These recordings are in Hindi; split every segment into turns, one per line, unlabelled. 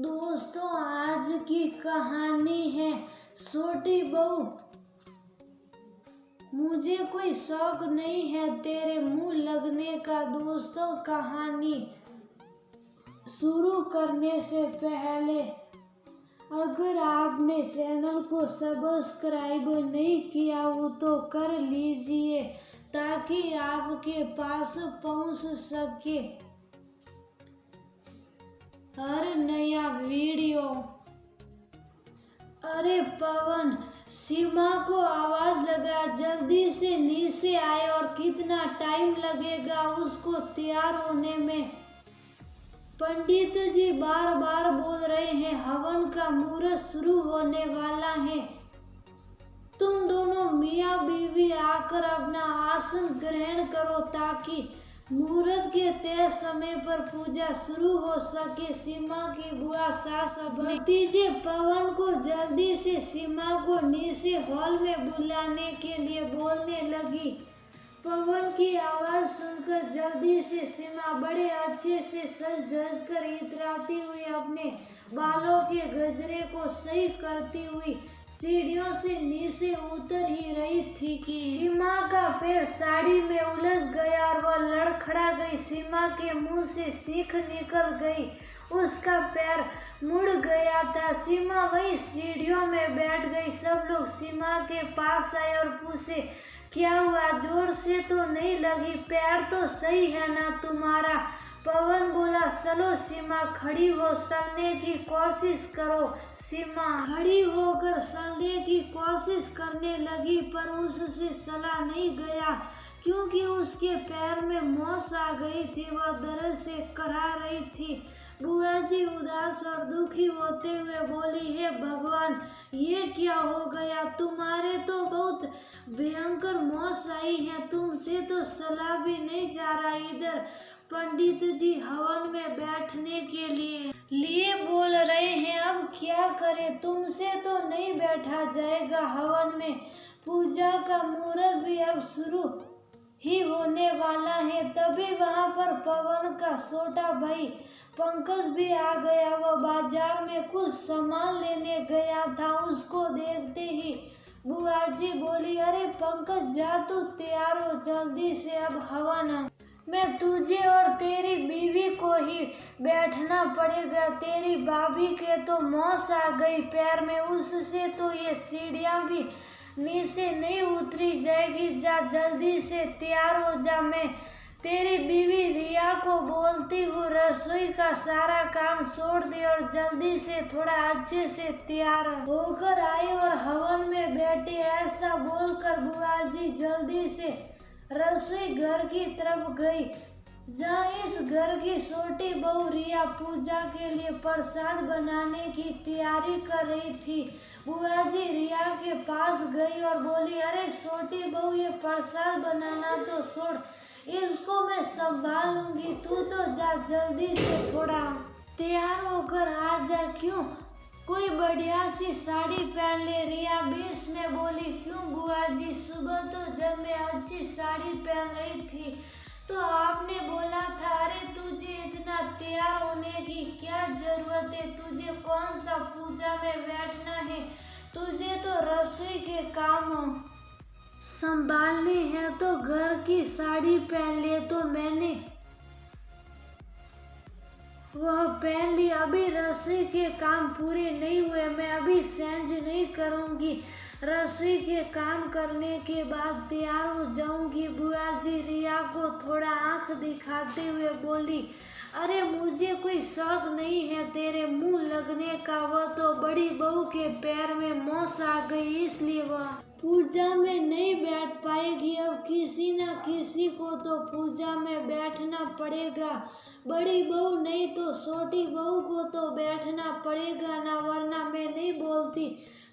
दोस्तों, आज की कहानी है छोटी बहू। मुझे कोई शौक नहीं है तेरे मुंह लगने का। दोस्तों, कहानी शुरू करने से पहले अगर आपने चैनल को सब्सक्राइब नहीं किया हो तो कर लीजिए ताकि आपके पास पहुंच सके हर नया वीडियो। अरे पवन, सीमा को आवाज लगा, जल्दी से नीचे आए और कितना टाइम लगेगा उसको तैयार होने में। पंडित जी बार बार बोल रहे हैं हवन का मुहूर्त शुरू होने वाला है। तुम दोनों मियाँ बीवी आकर अपना आसन ग्रहण करो ताकि मुहूर्त के तय समय पर पूजा शुरू हो सके। सीमा की बुआ सास भतीजे पवन को जल्दी से सीमा को नीचे हॉल में बुलाने के लिए बोलने लगी। पवन की आवाज सुनकर जल्दी से सीमा बड़े अच्छे से सज धज कर इतराती हुई अपने बालों के गजरे को सही करती हुई सीढ़ियों से नीचे उतर ही रही थी कि सीमा का पैर साड़ी में उलझ गया और वह लड़खड़ा गई। सीमा के मुंह से सीख निकल गई, उसका पैर मुड़ गया था। सीमा वही सीढ़ियों में बैठ गई। सब लोग सीमा के पास आए और पूछे क्या हुआ, जोर से तो नहीं लगी, पैर तो सही है ना तुम्हारा। पवन बोला चलो सीमा, खड़ी हो चलने की कोशिश करो। सीमा खड़ी होकर चलने की कोशिश करने लगी पर उससे चला नहीं गया क्योंकि उसके पैर में मोच आ गई थी। वह दर्द से कराह रही थी। बुआ जी उदास और दुखी होते हुए बोली, हे भगवान, ये क्या हो गया, तुम्हारे तो बहुत भयंकर मोच आई है, तुमसे तो चला भी नहीं जा रहा। इधर पंडित जी हवन में बैठने के लिए बोल रहे हैं, अब क्या करें, तुमसे तो नहीं बैठा जाएगा हवन में। पूजा का मुहूर्त भी अब शुरू ही होने वाला है। तभी वहां पर पवन का छोटा भाई पंकज भी आ गया। वह बाजार में कुछ सामान लेने गया था। उसको देखते ही बुआ जी बोली, अरे पंकज, जा तू तैयार हो जल्दी से, अब हवन में तुझे और तेरी बीवी को ही बैठना पड़ेगा। तेरी भाभी के तो मोच आ गई पैर में, उससे तो ये सीढ़ियाँ भी नीचे नहीं उतरी जाएगी। जा जल्दी से तैयार हो जा। मैं तेरी बीवी रिया को बोलती हूँ रसोई का सारा काम छोड़ दे और जल्दी से थोड़ा अच्छे से तैयार होकर आए और हवन में बैठे। ऐसा बोलकर बुआ जी जल्दी से रसोई घर की तरफ गई जहाँ इस घर की छोटी बहू रिया पूजा के लिए प्रसाद बनाने की तैयारी कर रही थी। बुआ जी रिया के पास गई और बोली, अरे छोटी बहू, ये प्रसाद बनाना तो छोड़, इसको मैं संभाल लूंगी, तू तो जा जल्दी से थोड़ा तैयार होकर आ जा। क्यों, कोई बढ़िया सी साड़ी पहन ले। रिया बीच में बोली, क्यों बुआ जी, सुबह तो जब मैं अच्छी साड़ी पहन रही थी तो आपने बोला था। अरे तुझे इतना तैयार होने की क्या जरूरत है, तुझे कौन सा पूजा में बैठना है, तुझे तो रसोई के काम संभालने हैं तो घर की साड़ी पहन ले। तो मैंने वह पहन ली। अभी रसोई के काम पूरे नहीं हुए, मैं अभी चेंज नहीं करूंगी, रसोई के काम करने के बाद तैयार हो जाऊंगी। बुआ जी रिया को थोड़ा आंख दिखाते हुए बोली, अरे मुझे कोई शौक नहीं है तेरे मुंह लगने का, वह तो बड़ी बहू के पैर में मोच आ गई इसलिए वह पूजा में नहीं बैठ पाएगी। अब किसी न किसी को तो पूजा में बैठना पड़ेगा, बड़ी बहू नहीं तो छोटी बहू को तो बैठना पड़ेगा ना, वरना मैं नहीं बोलती।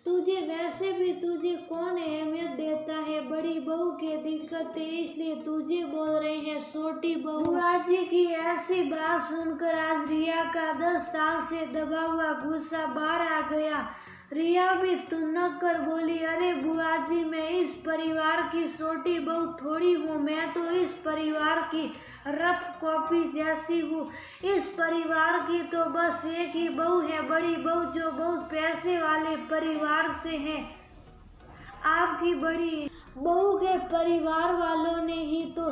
तुझे वैसे भी तुझे कौन अहमियत देता है, बड़ी बहू की दिक्कत है इसलिए तुझे बोल रहे हैं छोटी बहू। बुआ जी की ऐसी बात सुनकर आज रिया का 10 साल से दबा हुआ गुस्सा बाहर आ गया। रिया भी तुनक कर बोली, अरे बुआ जी, मैं इस परिवार की छोटी बहू थोड़ी हूँ, मैं तो इस परिवार की रफ कॉपी जैसी हूँ। इस परिवार की तो बस एक ही बहू है, बड़ी बहू, जो बहुत पैसे वाले परिवार से है। आपकी बड़ी बहू के परिवार वालों ने ही तो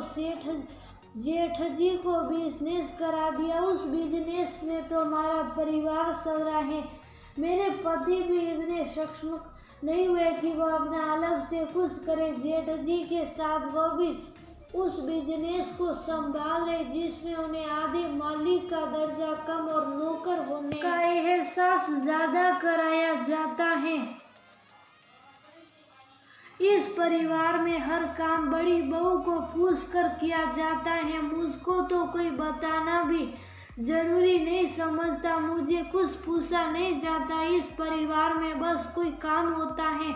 जेठ जी को बिजनेस करा दिया। उस बिजनेस से तो हमारा परिवार सवरा है। मेरे पति भी इतने सक्षम नहीं हुए कि वो अपना अलग से कुछ करे। जेठ जी के साथ वो भी उस बिजनेस को संभाल रहे जिसमें उन्हें आधे मालिक का दर्जा कम और नौकर होने का एहसास ज्यादा कराया जाता है। इस परिवार में हर काम बड़ी बहू को पूछकर किया जाता है। मुझको तो कोई बताना भी जरूरी नहीं समझता, मुझे कुछ पूछा नहीं जाता। इस परिवार में बस कोई काम होता है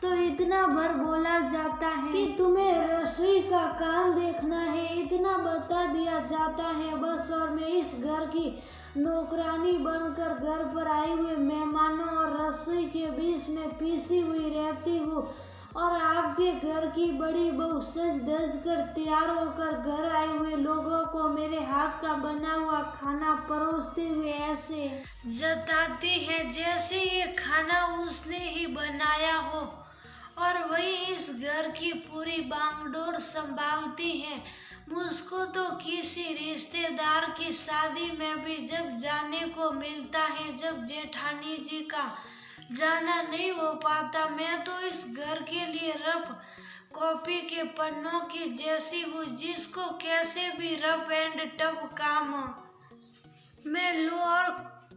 तो इतना भर बोला जाता है कि तुम्हें रसोई का काम देखना है, इतना बता दिया जाता है बस। और मैं इस घर की नौकरानी बनकर घर पर आए हुए मेहमानों और रसोई के बीच में पीसी हुई रहती हूँ। और आपके घर की बड़ी बहू सज धज कर तैयार होकर घर आए हुए लोगों को मेरे हाथ का बना हुआ खाना परोसते हुए ऐसे जताती है जैसे ये खाना उसने ही बनाया हो, और वही इस घर की पूरी बागडोर संभालती है। मुझको तो किसी रिश्तेदार की शादी में भी जब जाने को मिलता है, जब जेठानी जी का जाना नहीं हो पाता। मैं तो इस घर के लिए रफ कॉपी के पन्नों की जैसी हूँ, जिसको कैसे भी रफ एंड टफ काम में लो और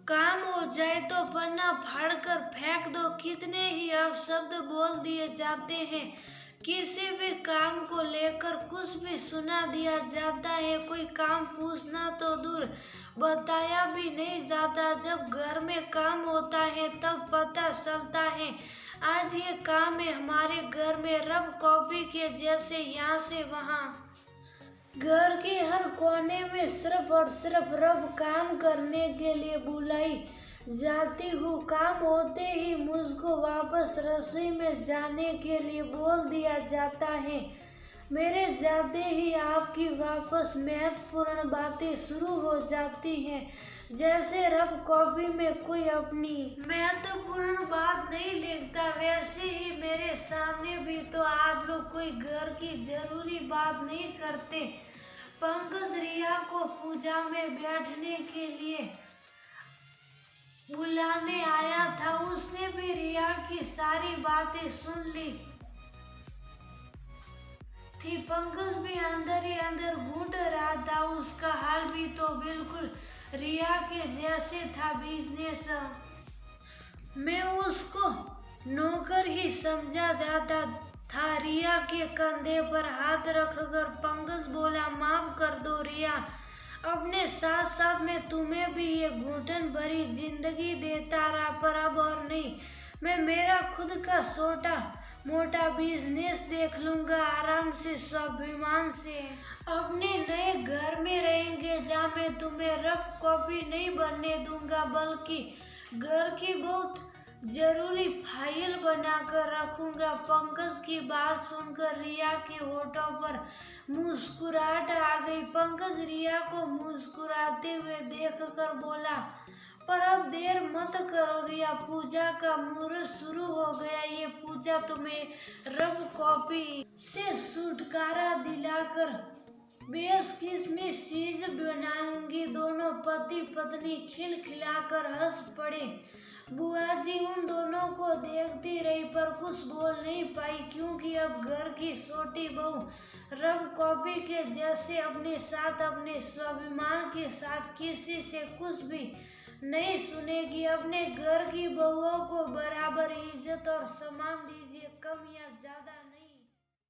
काम हो जाए तो पन्ना फाड़कर फेंक दो। कितने ही अपशब्द बोल दिए जाते हैं, किसी भी काम को लेकर कुछ भी सुना दिया जाता है। कोई काम पूछना तो दूर, बताया भी नहीं जाता। जब घर में काम होता है तब पता चलता है आज ये काम है। हमारे घर में रफ कॉपी के जैसे यहाँ से वहाँ घर के हर कोने में सिर्फ और सिर्फ रफ काम करने के लिए बुलाई जाती हूँ। काम होते ही मुझको वापस रसोई में जाने के लिए बोल दिया जाता है। मेरे जाते ही आपकी वापस महत्वपूर्ण बातें शुरू हो जाती हैं। जैसे रफ कॉपी में कोई अपनी महत्वपूर्ण बात नहीं लिखता, वैसे ही मेरे सामने भी तो आप लोग कोई घर की जरूरी बात नहीं करते। पंकज रिया को पूजा में बैठने के लिए बुलाने आया था, उसने भी रिया की सारी बातें सुन ली थी। पंकज भी अंदर ही अंदर घूट रहा था, उसका हाल भी तो बिल्कुल रिया के जैसे था। बिजनेस में उसको नौकर ही समझा जाता था। रिया के कंधे पर हाथ रखकर पंकज बोला, माफ कर दो रिया, अपने साथ साथ में तुम्हें भी ये घुटन भरी जिंदगी देता रहा, पर अब और नहीं। मैं मेरा खुद का छोटा मोटा बिजनेस देख लूंगा, आराम से स्वाभिमान से अपने नए घर में रहेंगे, जहाँ मैं तुम्हें रफ कॉपी नहीं बनने दूंगा, बल्कि घर की बहुत जरूरी फाइल बनाकर रखूंगा। पंकज की बात सुनकर रिया के होठों पर मुस्कुराहट आ गई। पंकज रिया को मुस्कुराते हुए देखकर बोला, पर अब देर मत करो रिया, पूजा का मुहूर्त शुरू हो गया। ये पूजा तुम्हें रफ कॉपी से छुटकारा दिलाकर बेशकीमती चीज बनाएंगी। दोनों पति पत्नी खिलखिलाकर हंस पड़े। बुआ जी उन दोनों को देखती रही पर कुछ बोल नहीं पाई, क्योंकि अब घर की छोटी बहू रफ कॉपी के जैसे अपने साथ अपने स्वाभिमान के साथ किसी से कुछ भी नहीं सुनेगी। अपने घर की बहुओं को बराबर इज्जत और सम्मान दीजिए, कम या ज्यादा नहीं।